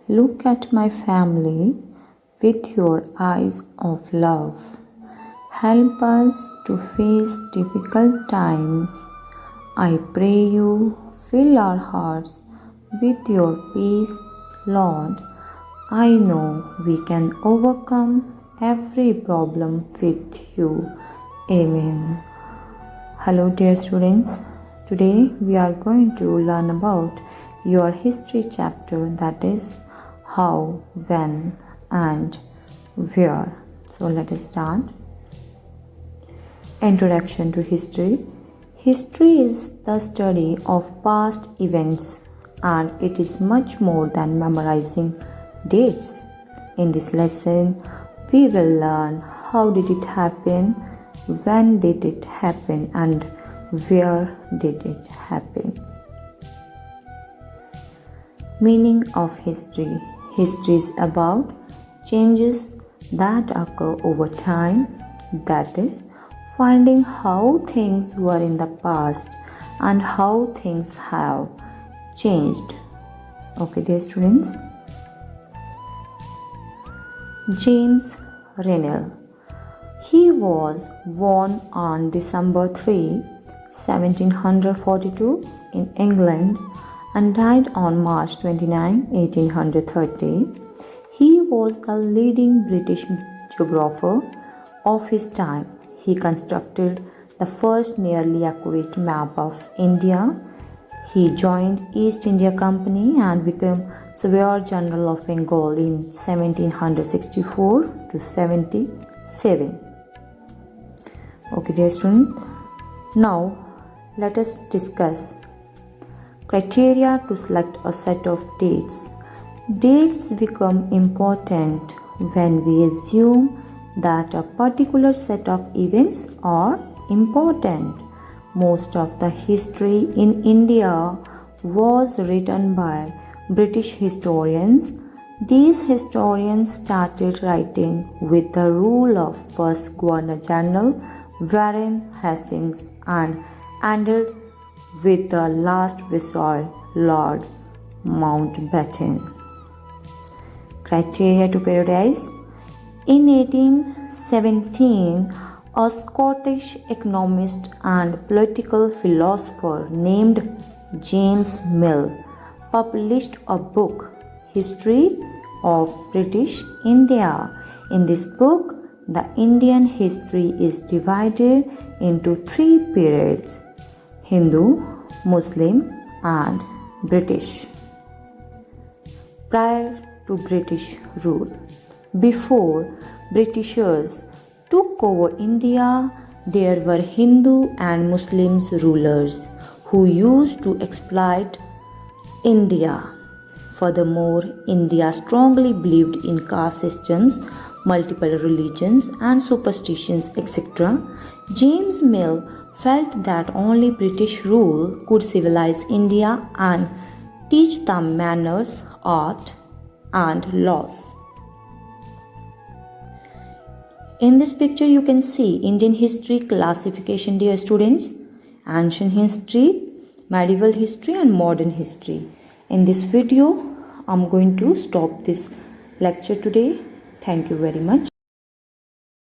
Look at my family with your eyes of love. Help us to face difficult times. I pray you fill our hearts with your peace, Lord. I know we can overcome every problem with you. Amen. Hello dear students. Today we are going to learn about your history chapter, that is how, when and where. So let us start. Introduction to history. History is the study of past events and it is much more than memorizing dates. In this lesson, we will learn how did it happen, when did it happen and where did it happen. Meaning of history. History is about changes that occur over time, that is, finding how things were in the past and how things have changed. Okay, dear students. James Rennie. He was born on December 3, 1742 in England and died on March 29, 1830. He was a leading British geographer of his time. He constructed the first nearly accurate map of India. He joined East India Company and became Surveyor General of Bengal in 1764 to 77. Okay, dear students. Now, let us discuss criteria to select a set of dates. Dates become important when we assume that a particular set of events are important. Most of the history in India was written by British historians. These historians started writing with the rule of first Governor General Warren Hastings and ended with the last Viceroy Lord Mountbatten. Criteria to Paradise. In 1817, a Scottish economist and political philosopher named James Mill published a book, History of British India. In this book, the Indian history is divided into three periods: Hindu, Muslim and British. Prior to British rule. Before Britishers took over India, there were Hindu and Muslim rulers who used to exploit India. Furthermore, India strongly believed in caste systems, multiple religions and superstitions, etc. James Mill felt that only British rule could civilize India and teach them manners, art and laws. In this picture you can see Indian history classification, dear students: ancient history, medieval history and modern history. In this video, I'm going to stop this lecture today. Thank you very much.